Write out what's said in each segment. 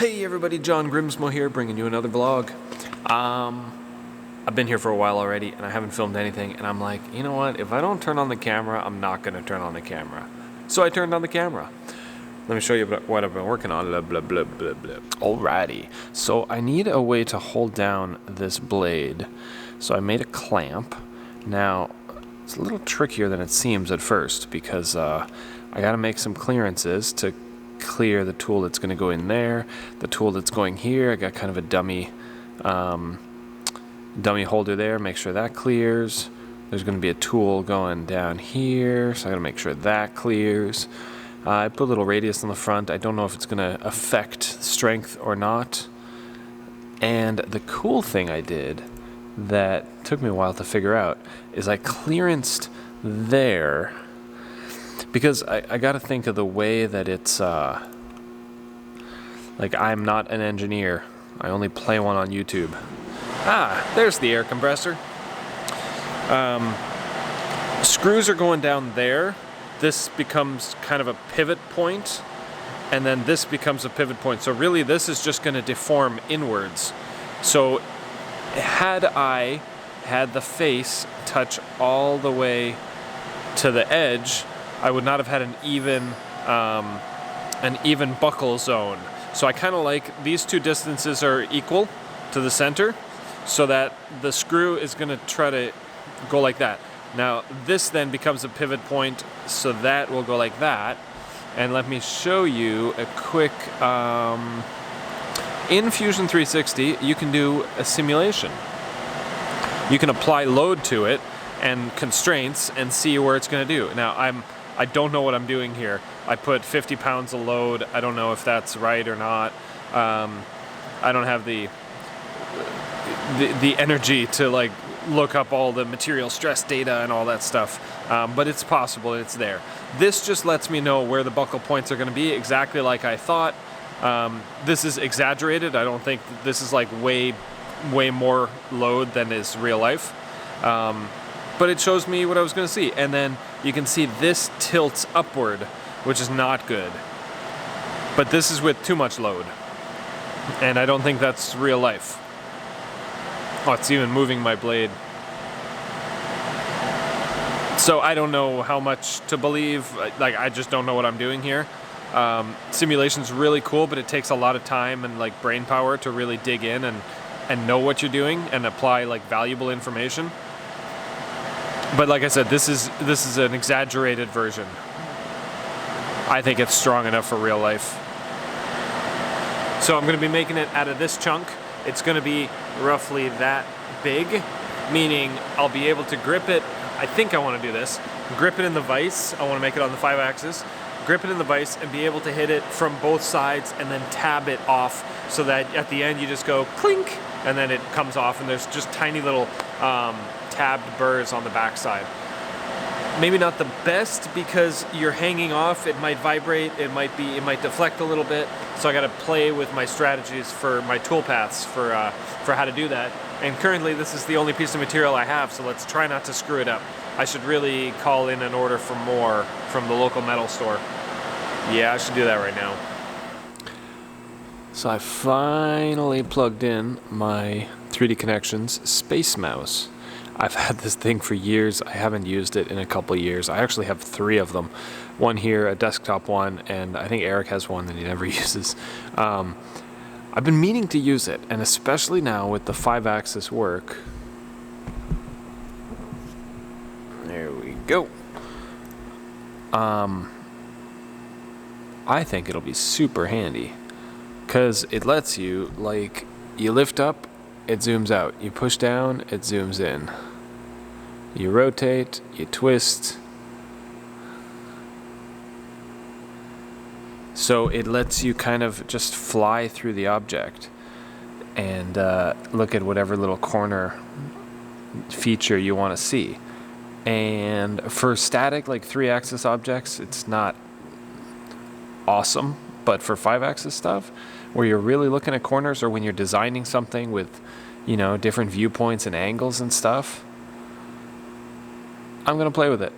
Hey everybody, John Grimsmo here, bringing you another vlog. I've been here for a while already, and I haven't filmed anything, and I'm like, you know what, if I don't turn on the camera, I'm not going to turn on the camera. So I turned on the camera. Let me show you what I've been working on, blah, blah, blah, blah, blah. Alrighty, so I need a way to hold down this blade. So I made a clamp. Now, it's a little trickier than it seems at first, because I got to make some clearances to clear the tool that's going to go in there, the tool that's going here. I got kind of a dummy holder there, make sure that clears. There's going to be a tool going down here, so I got to make sure that clears. I put a little radius on the front. I don't know if it's going to affect strength or not. And the cool thing I did that took me a while to figure out is I clearanced there, because I got to think of the way that it's, like, I'm not an engineer. I only play one on YouTube. Ah, there's the air compressor. Screws are going down there. This becomes kind of a pivot point, and then this becomes a pivot point. So really, this is just going to deform inwards. So had I had the face touch all the way to the edge, I would not have had an even buckle zone. So I kind of like these two distances are equal to the center, so that the screw is going to try to go like that. Now this then becomes a pivot point, so that will go like that. And let me show you a quick, in Fusion 360 you can do a simulation. You can apply load to it and constraints and see where it's going to do. Now I don't know what I'm doing here. I put 50 pounds of load. I don't know if that's right or not. I don't have the energy to like look up all the material stress data and all that stuff, but it's possible, it's there. This just lets me know where the buckle points are going to be, exactly like I thought. This is exaggerated. I don't think this is like way more load than is real life. But it shows me what I was going to see. And then you can see this tilts upward, which is not good. But this is with too much load. And I don't think that's real life. Oh, it's even moving my blade. So I don't know how much to believe. Like, I just don't know what I'm doing here. Simulation's really cool, but it takes a lot of time and like brain power to really dig in and know what you're doing and apply like valuable information. But like I said, this is an exaggerated version. I think it's strong enough for real life. So I'm going to be making it out of this chunk. It's going to be roughly that big, meaning I'll be able to grip it. I think I want to do this. Grip it in the vise. I want to make it on the 5-axis. Grip it in the vise and be able to hit it from both sides and then tab it off, so that at the end you just go clink and then it comes off, and there's just tiny little tabbed burrs on the backside. Maybe not the best, because you're hanging off, it might vibrate, it might deflect a little bit. So I got to play with my strategies for my tool paths for how to do that. And currently this is the only piece of material I have, so let's try not to screw it up. I should really call in an order for more from the local metal store. Yeah, I should do that right now. So I finally plugged in my 3D Connections Space Mouse. I've had this thing for years. I haven't used it in a couple of years. I actually have 3 of them. One here, a desktop one, and I think Eric has one that he never uses. I've been meaning to use it, and especially now with the 5-axis work. There we go. I think it'll be super handy, because it lets you, like, you lift up, it zooms out. You push down, it zooms in. You rotate, you twist. So it lets you kind of just fly through the object and look at whatever little corner feature you want to see. And for static, like 3-axis objects, it's not awesome. But for 5-axis stuff, where you're really looking at corners, or when you're designing something with, you know, different viewpoints and angles and stuff, I'm going to play with it.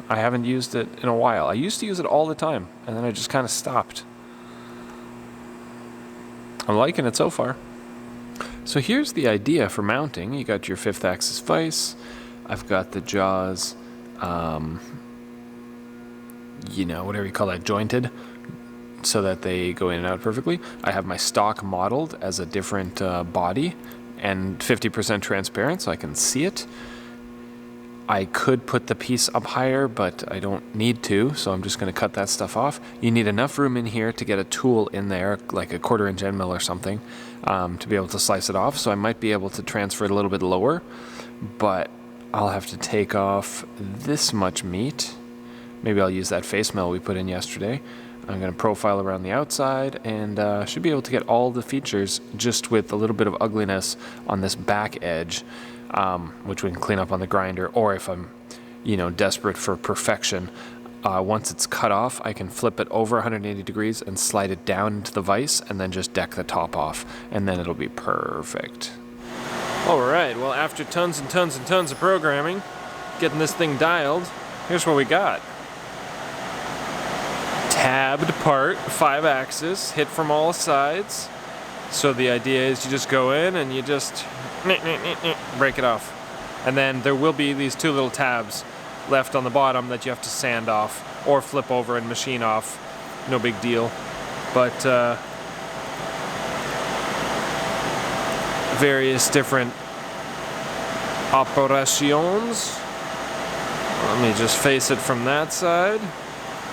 I haven't used it in a while. I used to use it all the time, and then I just kind of stopped. I'm liking it so far. So here's the idea for mounting. You got your 5th axis vise. I've got the jaws, you know, whatever you call that, jointed, so that they go in and out perfectly. I have my stock modeled as a different body and 50% transparent so I can see it. I could put the piece up higher, but I don't need to, so I'm just going to cut that stuff off. You need enough room in here to get a tool in there, like a 1/4" end mill or something, to be able to slice it off. So I might be able to transfer it a little bit lower, but I'll have to take off this much meat. Maybe I'll use that face mill we put in yesterday. I'm going to profile around the outside and should be able to get all the features just with a little bit of ugliness on this back edge. Which we can clean up on the grinder, or if I'm, you know, desperate for perfection, once it's cut off, I can flip it over 180 degrees and slide it down into the vise and then just deck the top off, and then it'll be perfect. All right, well, after tons and tons and tons of programming, getting this thing dialed, here's what we got. Tabbed part, 5 axis, hit from all sides. So the idea is you just go in and you just break it off. And then there will be these 2 little tabs left on the bottom that you have to sand off or flip over and machine off. No big deal. But various different operations. Let me just face it from that side.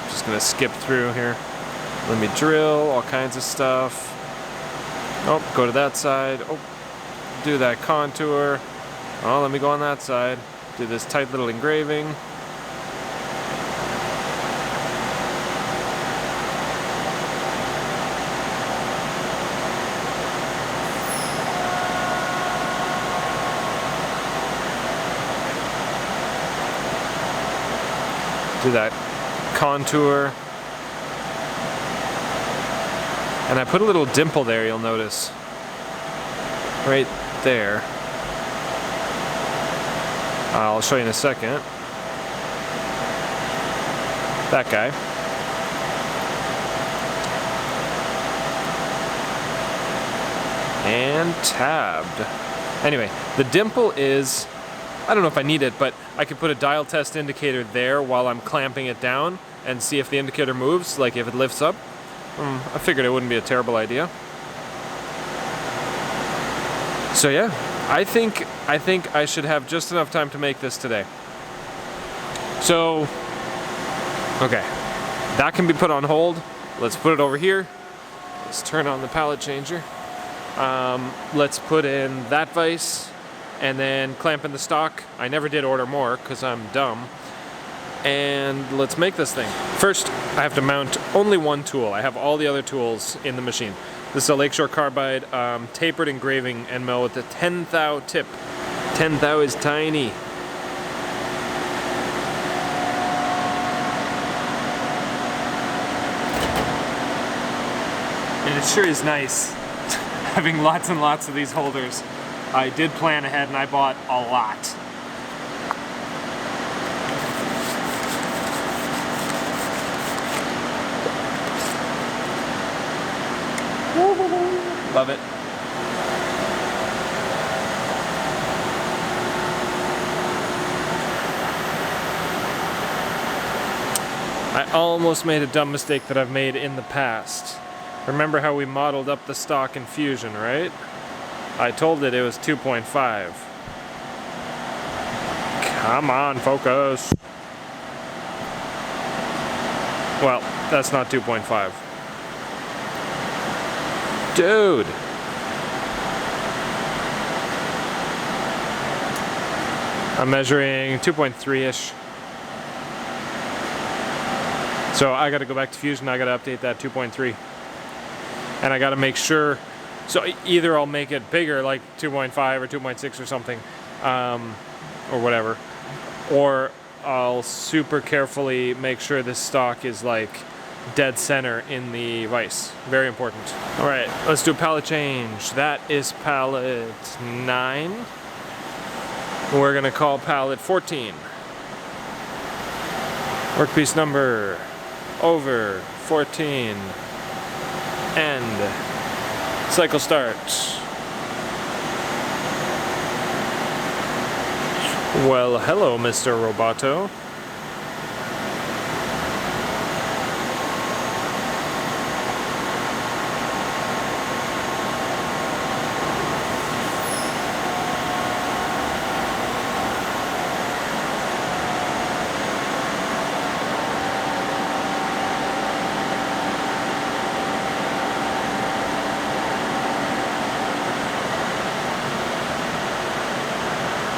Just gonna skip through here. Let me drill all kinds of stuff. Oh, go to that side. Oh, do that contour. Oh, let me go on that side. Do this tight little engraving. Do that contour. And I put a little dimple there, you'll notice. Right there. I'll show you in a second. That guy. And tabbed. Anyway, the dimple is, I don't know if I need it, but I could put a dial test indicator there while I'm clamping it down and see if the indicator moves, like if it lifts up. I figured it wouldn't be a terrible idea. So yeah, I think I should have just enough time to make this today. So, okay, that can be put on hold. Let's put it over here. Let's turn on the pallet changer. Let's put in that vise and then clamp in the stock. I never did order more because I'm dumb. And let's make this thing. First, I have to mount only one tool. I have all the other tools in the machine. This is a Lakeshore Carbide tapered engraving end mill with a 10 thou tip. 10 thou is tiny. And it sure is nice having lots and lots of these holders. I did plan ahead and I bought a lot. Love it. I almost made a dumb mistake that I've made in the past. Remember how we modeled up the stock in Fusion, right? I told it was 2.5. Come on, focus. Well, that's not 2.5. Dude! I'm measuring 2.3-ish. So I gotta go back to Fusion, I gotta update that 2.3. And I gotta make sure, so either I'll make it bigger, like 2.5 or 2.6 or something, or whatever, or I'll super carefully make sure this stock is like dead center in the vise. Very important. All right, let's do a pallet change. That is pallet 9. We're gonna call pallet 14. Workpiece number over 14 and Cycle start. Well, hello, Mr. Roboto.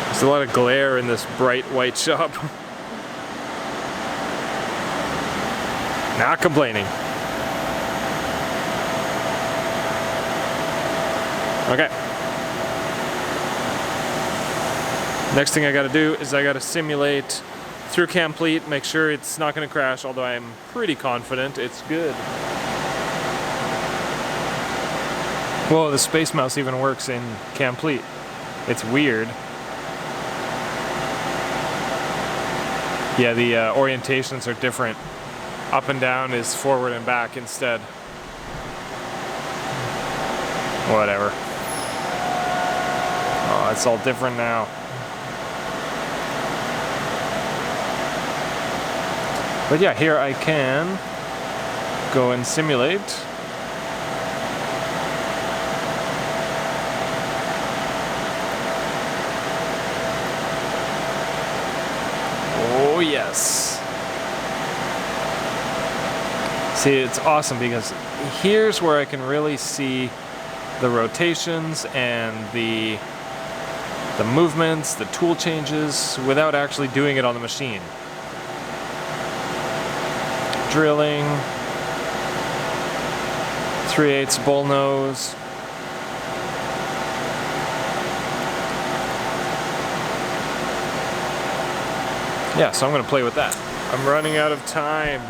There's a lot of glare in this bright white shop. Not complaining. Okay. Next thing I gotta do is I gotta simulate through Complete, make sure it's not gonna crash, although I'm pretty confident it's good. Whoa, the Space Mouse even works in Complete. It's weird. Yeah, the orientations are different. Up and down is forward and back instead. Whatever. Oh, it's all different now. But yeah, here I can go and simulate. Oh yes. See, it's awesome because here's where I can really see the rotations and the movements, the tool changes without actually doing it on the machine. Drilling, 3/8 bull nose. Yeah, so I'm gonna play with that. I'm running out of time.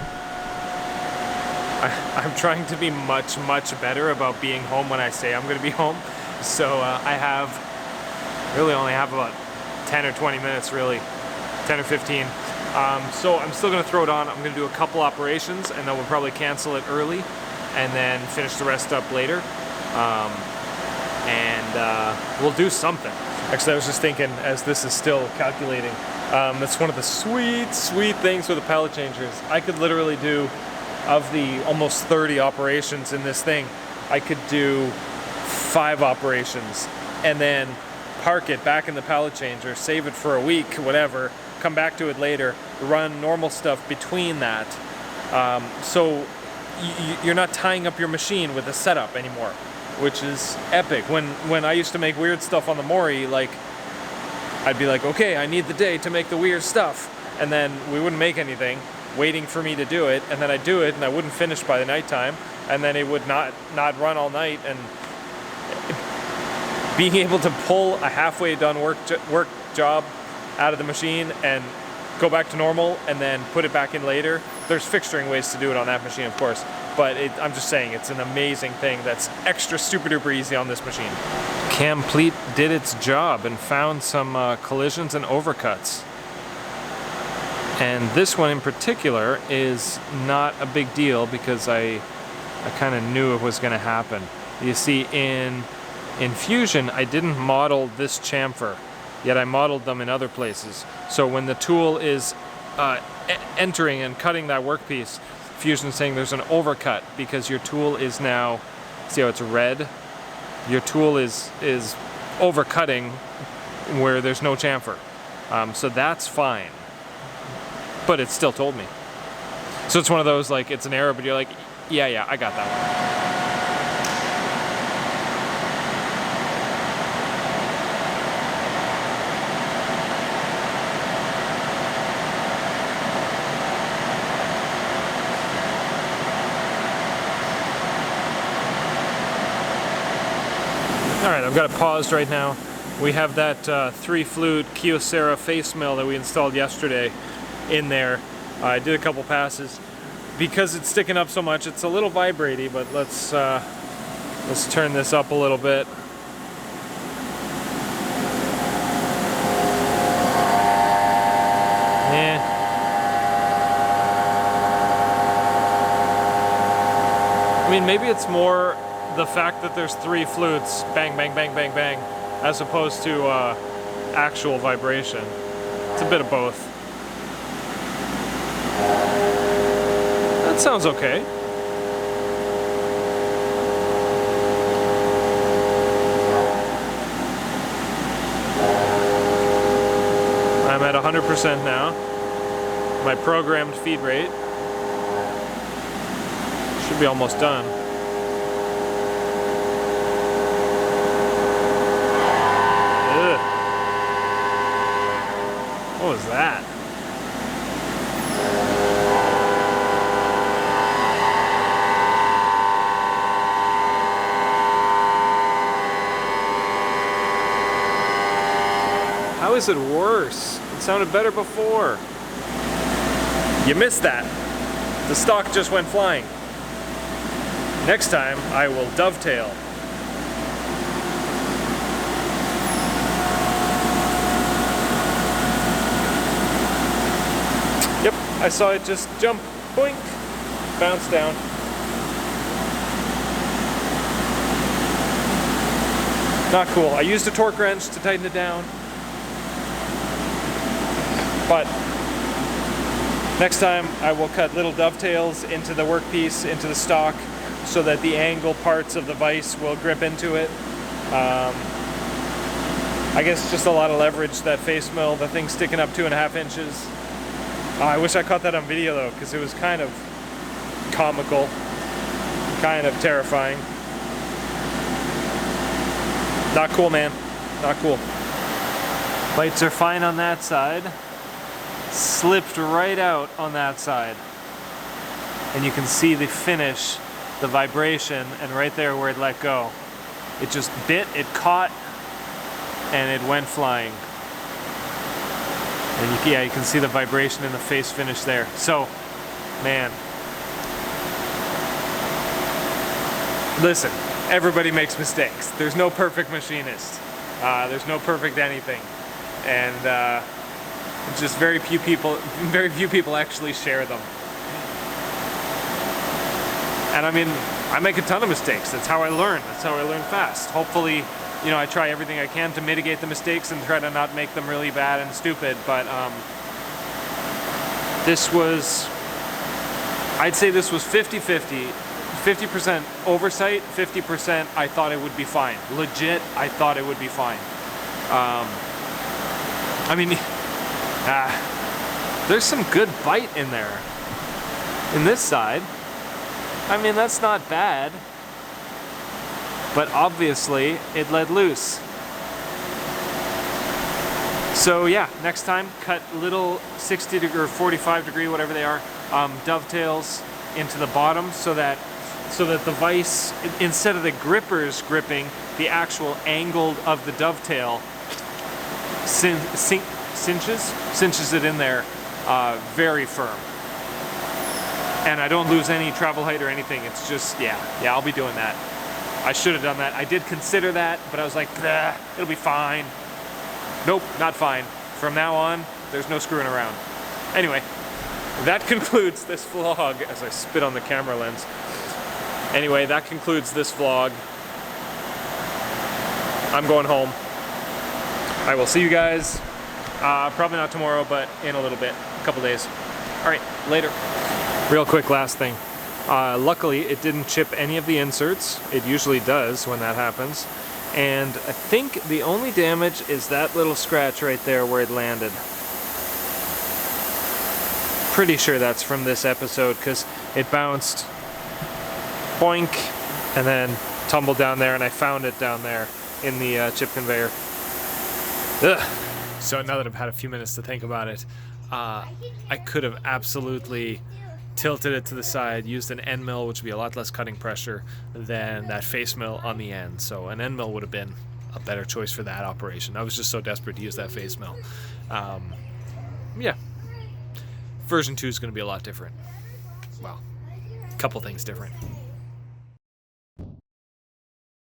I'm trying to be much better about being home when I say I'm gonna be home. So I really only have about 10 or 20 minutes, really, 10 or 15. So I'm still gonna throw it on. I'm gonna do a couple operations and then we'll probably cancel it early and then finish the rest up later. We'll do something. Actually, I was just thinking, as this is still calculating, that's one of the sweet things with the pallet changers. I could literally do, of the almost 30 operations in this thing, I could do 5 operations and then park it back in the pallet changer, save it for a week, whatever, come back to it later, run normal stuff between that. So you're not tying up your machine with a setup anymore, which is epic. When I used to make weird stuff on the Mori, like, I'd be like, okay, I need the day to make the weird stuff, and then we wouldn't make anything, waiting for me to do it, and then I'd do it, and I wouldn't finish by the nighttime, and then it would not run all night, and being able to pull a halfway done work job out of the machine and go back to normal and then put it back in later. There's fixturing ways to do it on that machine, of course, but I'm just saying it's an amazing thing that's extra super duper easy on this machine. Complete did its job and found some collisions and overcuts. And this one in particular is not a big deal because I kind of knew it was going to happen. You see, in Fusion, I didn't model this chamfer, yet I modeled them in other places. So when the tool is entering and cutting that workpiece, Fusion's saying there's an overcut because your tool is now, see how it's red? Your tool is overcutting where there's no chamfer. So that's fine. But it still told me. So it's one of those, like, it's an error, but you're like, yeah, I got that one. All right, I've got it paused right now. We have that 3-flute Kyocera face mill that we installed yesterday in there. I did a couple passes. Because it's sticking up so much, it's a little vibraty, but let's turn this up a little bit. Yeah. I mean, maybe it's more the fact that there's 3 flutes, bang, bang, bang, bang, bang, as opposed to actual vibration. It's a bit of both. That sounds okay. I'm at 100% now. My programmed feed rate. Should be almost done. Ugh. What was that? How is it worse? It sounded better before. You missed that. The stock just went flying. Next time, I will dovetail. Yep, I saw it just jump, boink, bounce down. Not cool. I used a torque wrench to tighten it down. But next time I will cut little dovetails into the workpiece, into the stock, so that the angle parts of the vise will grip into it. I guess just a lot of leverage, that face mill, the thing sticking up 2.5 inches. I wish I caught that on video though, because it was kind of comical, kind of terrifying. Not cool, man. Not cool. Lights are fine on that side. Slipped right out on that side. And you can see the finish, the vibration, and right there where it let go. It just bit, it caught, and it went flying. And you can see the vibration in the face finish there. So, man. Listen, everybody makes mistakes. There's no perfect machinist. There's no perfect anything. And just very few people actually share them. And I mean, I make a ton of mistakes. That's how I learn. That's how I learn fast. Hopefully, you know, I try everything I can to mitigate the mistakes and try to not make them really bad and stupid. But this was, I'd say this was 50-50. 50% oversight, 50% I thought it would be fine. Legit, I thought it would be fine. I mean, there's some good bite in there. In this side, I mean, that's not bad. But obviously, it let loose. So yeah, next time, cut little 60 degree or 45 degree, whatever they are, dovetails into the bottom so that the vise, instead of the grippers gripping, the actual angle of the dovetail cinches it in there very firm. And I don't lose any travel height or anything. It's just, yeah, I'll be doing that. I should have done that. I did consider that, but I was like, it'll be fine. Nope, not fine. From now on, there's no screwing around. Anyway, that concludes this vlog as I spit on the camera lens. Anyway, that concludes this vlog. I'm going home. I will see you guys, probably not tomorrow, but in a little bit, a couple days. All right, later. Real quick, last thing. Luckily, it didn't chip any of the inserts. It usually does when that happens. And I think the only damage is that little scratch right there where it landed. Pretty sure that's from this episode because it bounced, boink, and then tumbled down there, and I found it down there in the chip conveyor. Ugh. So now that I've had a few minutes to think about it, I could have absolutely tilted it to the side, used an end mill, which would be a lot less cutting pressure than that face mill on the end. So an end mill would have been a better choice for that operation. I was just so desperate to use that face mill. Yeah. Version 2 is going to be a lot different. Well, a couple things different.